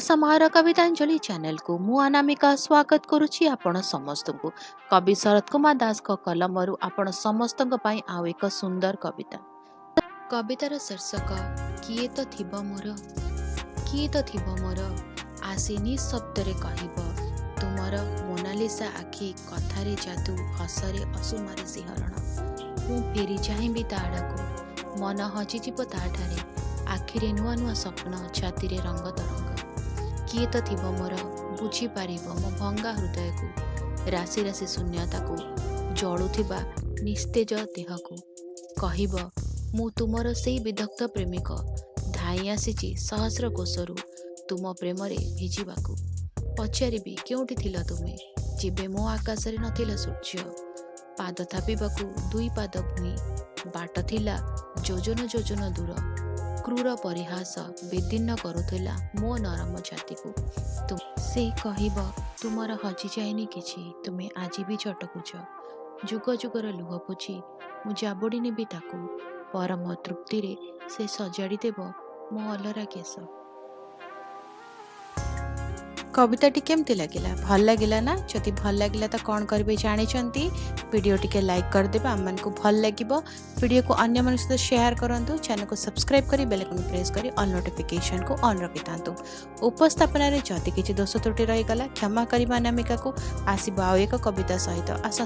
समारोह कवितांजलि चैनल को मु अनामिका स्वागत करुछि आपण समस्त को। कवि शरत कुमार दास को कलमरु आपण समस्त पई आउ एक सुंदर कविता। कवितार शीर्षक किए तो थिबो मोर, किए तो थिबो मोर आसी निशब्द रे कहिब तुमर मोनालिसा आखि कथारे जादू हसरे असुमारे सिहरण मु फेरी चाहिबी ताड़को मन हजिजिब ताठारे आखिरे नुआ नुआ स्वप्न छाती रे रंग तरंग किए तो थिबो मोर बुझी पारिबो मो भंगा हृदय को राशि राशि शून्यता को जड़ुथिबा निस्तेज देह को कहिबो मु तुमर सेई विदग्ध प्रेमिक धाई आसीची सहस्र कोशरु तुम प्रेम रे भिजिबाकू पचारिबी केउठी थिल तुमे जिबे मो आकाश रे नथिला सूर्य पाद थापिबाकू दुई पाद भूई बाट थिला जोजन जोजन दूर क्रूर परिहास विदीर्ण करुला मो नरम छाती को तुम से कहब तुमर हजि जाएनि किछि तुमे आज भी चटकुच जुग जुगर लुह पोछि मु जाबड़ी नेबी ताकू परम तृप्ति रे से सजाड़ी देव मो अलरा केश। कविताटी केमती लगिला भल लगिला ना जदि भल लगिला तो कौन करेंगे जानी वीडियो टिके लाइक करदेबे आम को भल लगिबो वीडियो को अन्य मन सहित शेयर करंतु चैनल को सब्सक्राइब करी बेल आइकन प्रेस करी ऑल नोटिफिकेशन को ऑन रखिथांतु। उपस्थापन रे जदि किछि दोष त्रुटि रही गला क्षमा करिबा अनामिका को आसीबो आउ एक कविता सहित आसंतु।